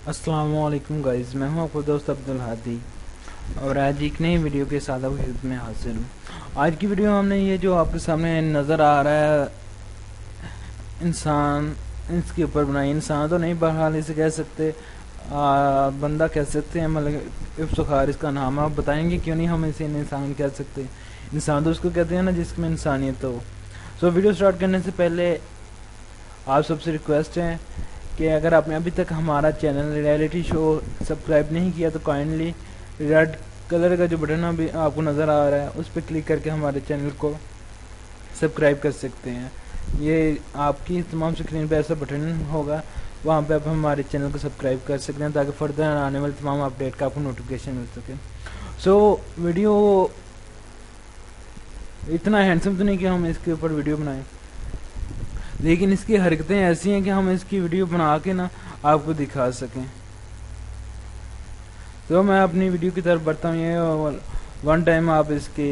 अस्सलामुअलैकुम गाइस, मैं हूं आपका दोस्त अब्दुल हादी और आज एक नई वीडियो के साथ आपकी खिदमत में हाजिर हूं। आज की वीडियो में हमने ये जो आपके सामने नज़र आ रहा है इंसान, इसके ऊपर बनाई। इंसान तो नहीं, बहरहाल इसे कह सकते बंदा कह सकते हैं, मतलब इफ्तिखार इसका नाम है। आप बताएंगे क्यों नहीं हम इसे इंसान कह सकते। इंसान तो उसको कहते हैं ना जिसमें इंसानियत हो। सो वीडियो स्टार्ट करने से पहले आप सबसे रिक्वेस्ट है कि अगर आपने अभी तक हमारा चैनल रियलिटी शो सब्सक्राइब नहीं किया तो काइंडली रेड कलर का जो बटन अभी आपको नज़र आ रहा है उस पर क्लिक करके हमारे चैनल को सब्सक्राइब कर सकते हैं। ये आपकी तमाम स्क्रीन पे ऐसा बटन होगा, वहाँ पे आप हमारे चैनल को सब्सक्राइब कर सकते हैं ताकि फर्दर आने वाले तमाम अपडेट का आपको नोटिफिकेशन मिल सके। सो वीडियो इतना हैंडसम तो नहीं कि हम इसके ऊपर वीडियो बनाएं, लेकिन इसकी हरकतें ऐसी हैं कि हम इसकी वीडियो बना के ना आपको दिखा सकें। तो मैं अपनी वीडियो की तरफ बढ़ता हूँ। ये वन टाइम आप इसकी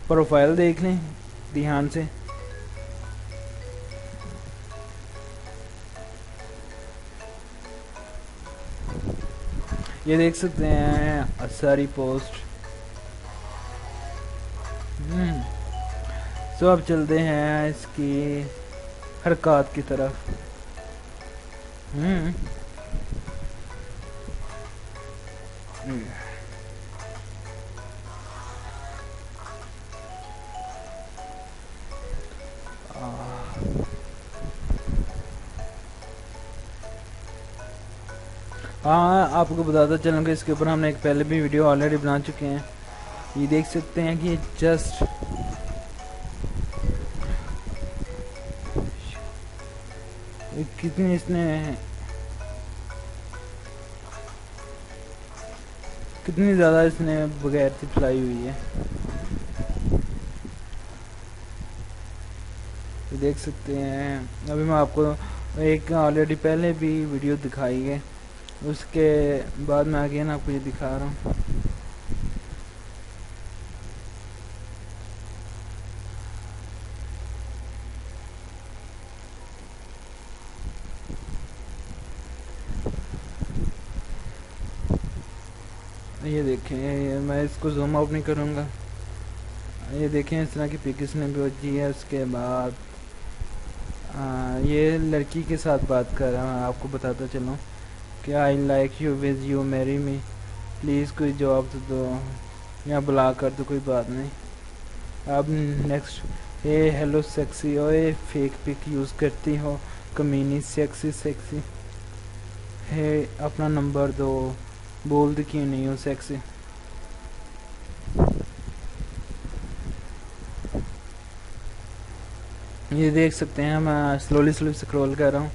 प्रोफाइल देख लें ध्यान से। ये देख सकते हैं सारी पोस्ट। तो अब चलते हैं इसकी हरकत की तरफ। हाँ, आपको बताता चलूँ कि इसके ऊपर हमने एक पहले भी वीडियो ऑलरेडी बना चुके हैं। ये देख सकते हैं कि जस्ट कितनी इसने कितनी ज़्यादा इसने बगैर से फैलाई हुई है। ये देख सकते हैं। अभी मैं आपको एक ऑलरेडी पहले भी वीडियो दिखाई है, उसके बाद मैं अगेन आपको ये दिखा रहा हूँ। ये देखें, मैं इसको जूम आउट नहीं करूँगा। ये देखें इस तरह की पिक इसने भेजी है। उसके बाद ये लड़की के साथ बात कर रहा हूँ। मैं आपको बताता चलूँ कि I like you, will you marry me, please कोई जवाब तो दो या बुला कर दो, कोई बात नहीं। अब नेक्स्ट, हे हेलो सेक्सी, ओए फेक पिक यूज़ करती हो कमीनी, सेक्सी सेक्सी, हे अपना नंबर दो, बोलती क्यों नहीं हो सेक्सी। ये देख सकते हैं, मैं स्लोली स्क्रॉल कर रहा हूँ।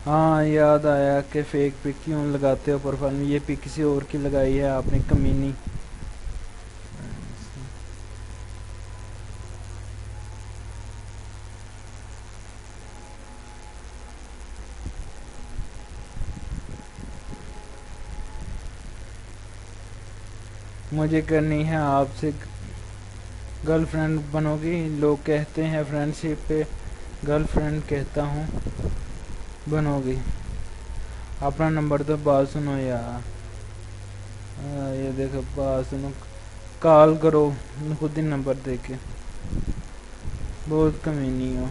हाँ, याद आया कि फेक पिक क्यों लगाते हो प्रोफाइल में। ये पिक किसी और की लगाई है आपने, कमीनी। मुझे करनी है आपसे गर्लफ्रेंड, बनोगी? लोग कहते हैं फ्रेंडशिप पे, गर्लफ्रेंड कहता हूँ बनोगी? अपना नंबर तो बात सुनो यार। ये देखो, बात सुनो, कॉल करो खुद ही नंबर दे के। बहुत कमीनी हो,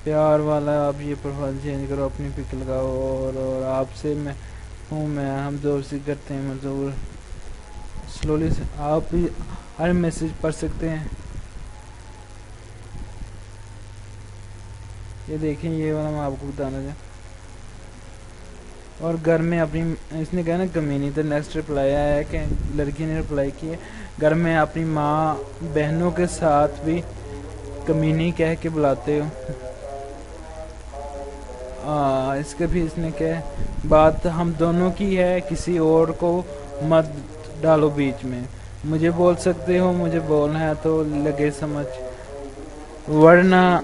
प्यार वाला। आप ये प्रोफाइल चेंज करो, अपनी पिक लगाओ और आपसे मैं हूँ, मैं हम दोस्ती करते हैं मजदूर। स्लोली से आप भी हर मैसेज पढ़ सकते हैं। ये देखें, ये वाला मैं आपको बताना चाहूँ। और घर में अपनी, इसने कहा ना कमीनी, तो नेक्स्ट रिप्लाई आया है कि लड़की ने रिप्लाई की है, घर में अपनी माँ बहनों के साथ भी कमीनी कह के बुलाते हो। इसके भी इसने क्या, बात हम दोनों की है, किसी और को मत डालो बीच में। मुझे बोल सकते हो, मुझे बोलना है तो लगे समझ, वरना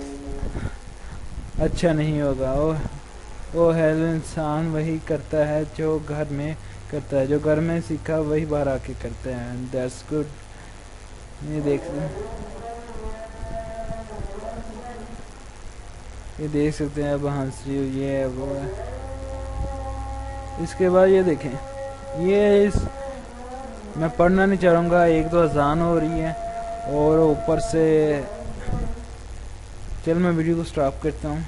अच्छा नहीं होगा। ओ हेलो, इंसान वही करता है जो घर में करता है, जो घर में सीखा वही बाहर आके करते हैं। That's good. ये देख ये देख सकते हैं अब हंस रही हुई है वो है। इसके बाद ये देखें, ये इस मैं पढ़ना नहीं चाहूँगा, एक तो अजान हो रही है और ऊपर से चल मैं वीडियो को स्टॉप करता हूँ।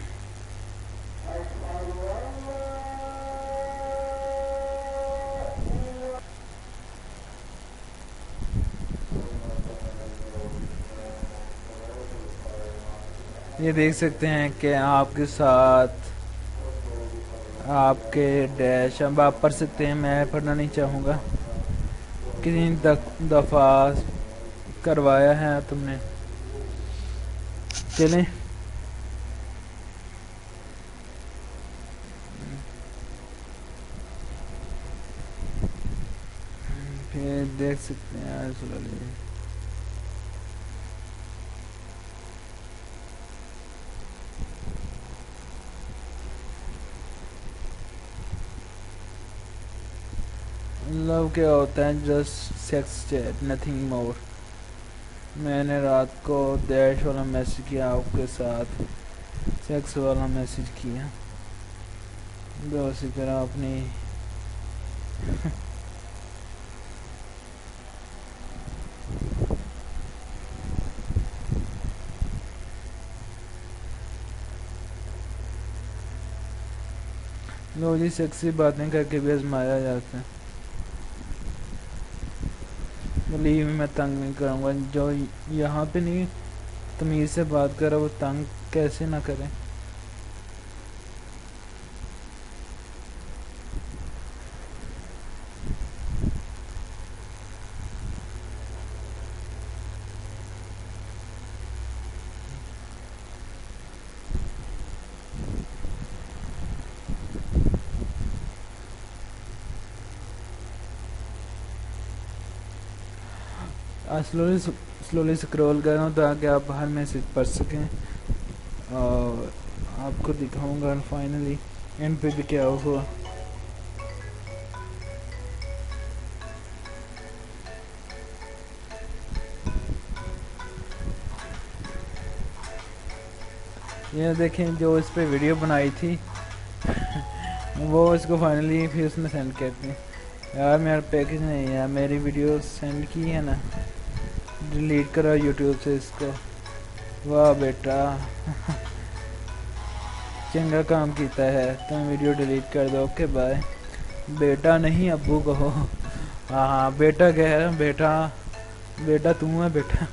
ये देख सकते हैं कि आपके साथ आपके डैश अब आप पढ़ सकते हैं, मैं पढ़ना नहीं चाहूँगा। कितनी दफ़ा करवाया है तुमने। चलें फिर देख सकते हैं लव क्या होता है, just sex chat, nothing more. मैंने रात को डैश वाला मैसेज किया, आपके साथ सेक्स वाला मैसेज किया, तो उसी तरह अपनी लो जी सेक्सी बातें करके भी आजमाया जाता है। बलीव मैं तंग नहीं करूँगा, जो यहाँ पे नहीं तमीज़ से बात कर रहा वो तंग कैसे ना करें। स्लोली स्क्रॉल कर रहा हूँ ताकि आप हर मैसेज पढ़ सकें और आपको दिखाऊंगा फाइनली एंड पे भी क्या हुआ। ये देखें जो इस पे वीडियो बनाई थी वो इसको फाइनली फिर उसने सेंड कर दी। यार मेरा पैकेज नहीं है, मेरी वीडियो सेंड की है ना, डिलीट करो यूट्यूब से इसको। वाह बेटा चंगा काम किया है, तुम वीडियो डिलीट कर दो। Okay bye. बेटा नहीं अब्बू कहो। हाँ बेटा कह रहा है, बेटा तू है बेटा।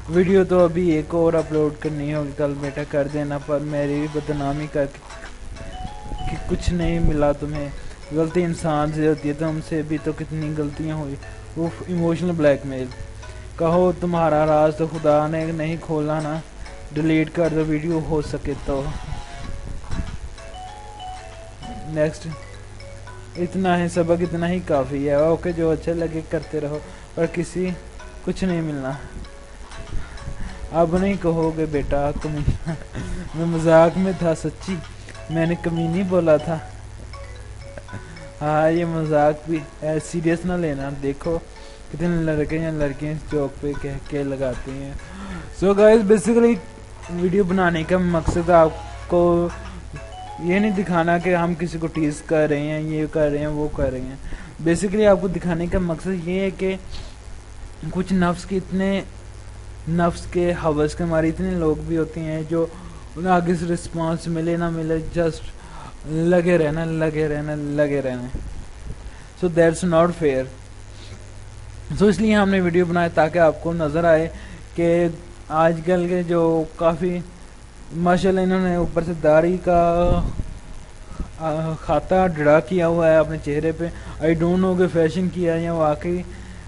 वीडियो तो अभी एक और अपलोड करनी होगी, कल बेटा कर देना, पर मेरी भी बदनामी कर कि कुछ नहीं मिला तुम्हें। गलती इंसान से होती है, तुमसे भी तो कितनी गलतियां हुई। वो इमोशनल ब्लैकमेल, कहो तुम्हारा राज तो खुदा ने नहीं खोला ना, डिलीट कर दो वीडियो हो सके तो। नेक्स्ट, इतना ही सबक, इतना ही काफ़ी है। ओके जो अच्छा लगे करते रहो, पर किसी कुछ नहीं मिलना। अब नहीं कहोगे बेटा कमीना। मैं मजाक में था, सच्ची मैंने कमीनी बोला था। हाँ ये मजाक भी है, सीरियस ना लेना। देखो कितने लड़के या लड़कियाँ इस जोक पे कह के लगाते हैं। सो गाइस बेसिकली वीडियो बनाने का मकसद आपको ये नहीं दिखाना कि हम किसी को टीज कर रहे हैं, ये कर रहे हैं, वो कर रहे हैं। बेसिकली आपको दिखाने का मकसद ये है कि कुछ नफ्स के हवस के हमारे इतने लोग भी होते हैं जो उन्हें आगे से रिस्पांस मिले ना मिले, जस्ट लगे रहना। So that's not fair. So इसलिए हमने वीडियो बनाया ताकि आपको नज़र आए कि आजकल के जो काफ़ी माशाल्लाह इन्होंने ऊपर से दाढ़ी का खाता ड्रा किया हुआ है अपने चेहरे पे। आई डोंट नो कि फैशन किया है या वाकई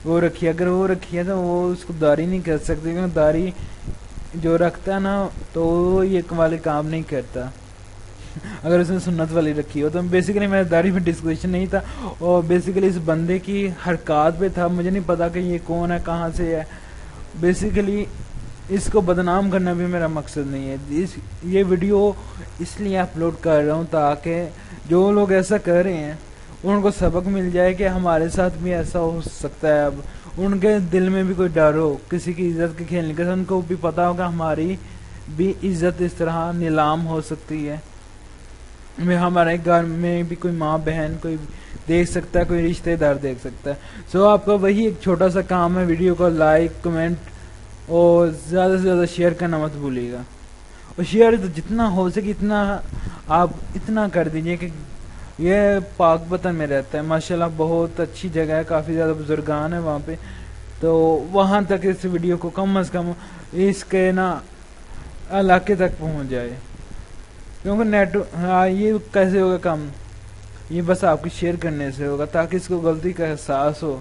वो रखी है। अगर वो रखी है तो वो उसको दाढ़ी नहीं कर सकते, क्योंकि दाढ़ी जो रखता है ना तो वो ये वाले काम नहीं करता। अगर उसने सुन्नत वाली रखी हो तो बेसिकली मेरा दाढ़ी में डिस्कशन नहीं था, और बेसिकली इस बंदे की हरकत पे था। मुझे नहीं पता कि ये कौन है, कहाँ से है। बेसिकली इसको बदनाम करना भी मेरा मकसद नहीं है। ये वीडियो इसलिए अपलोड कर रहा हूँ ताकि जो लोग ऐसा कर रहे हैं उनको सबक मिल जाए कि हमारे साथ भी ऐसा हो सकता है। अब उनके दिल में भी कोई डर हो किसी की इज्जत के खेलने का, उनको भी पता होगा हमारी भी इज्जत इस तरह नीलाम हो सकती है। में हमारे घर में भी कोई माँ बहन कोई देख सकता है, कोई रिश्तेदार देख सकता है। सो आपका वही एक छोटा सा काम है, वीडियो को लाइक कमेंट और ज़्यादा से ज़्यादा शेयर करना मत भूलिएगा। और शेयर तो जितना हो सके इतना आप इतना कर दीजिए कि ये पाक वतन में रहता है माशाल्लाह, बहुत अच्छी जगह है, काफ़ी ज़्यादा बुजुर्गान है वहाँ पे, तो वहाँ तक इस वीडियो को कम से कम इसके ना इलाके तक पहुँच जाए। क्योंकि नेट हाँ ये कैसे होगा काम, ये बस आपके शेयर करने से होगा, ताकि इसको गलती का एहसास हो,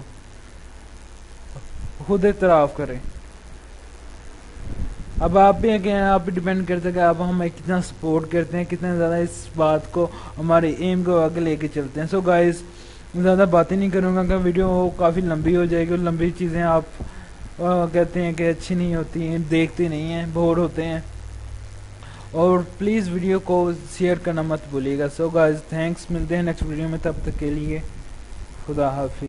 खुद इतराफ़ करें। अब आप भी हैं कि आप भी डिपेंड करते हैं कि आप हमें कितना सपोर्ट करते हैं, कितना ज़्यादा इस बात को हमारे एम को आगे लेके चलते हैं। सो गाइस ज़्यादा बातें नहीं करूँगा कि वीडियो काफ़ी लंबी हो जाएगी, और लंबी चीज़ें आप कहते हैं कि अच्छी नहीं होती हैं, देखते नहीं हैं, बोर होते हैं। और प्लीज़ वीडियो को शेयर करना मत भूलिएगा। सो गाइस थैंक्स, मिलते हैं नेक्स्ट वीडियो में, तब तक के लिए खुदा हाफिज़।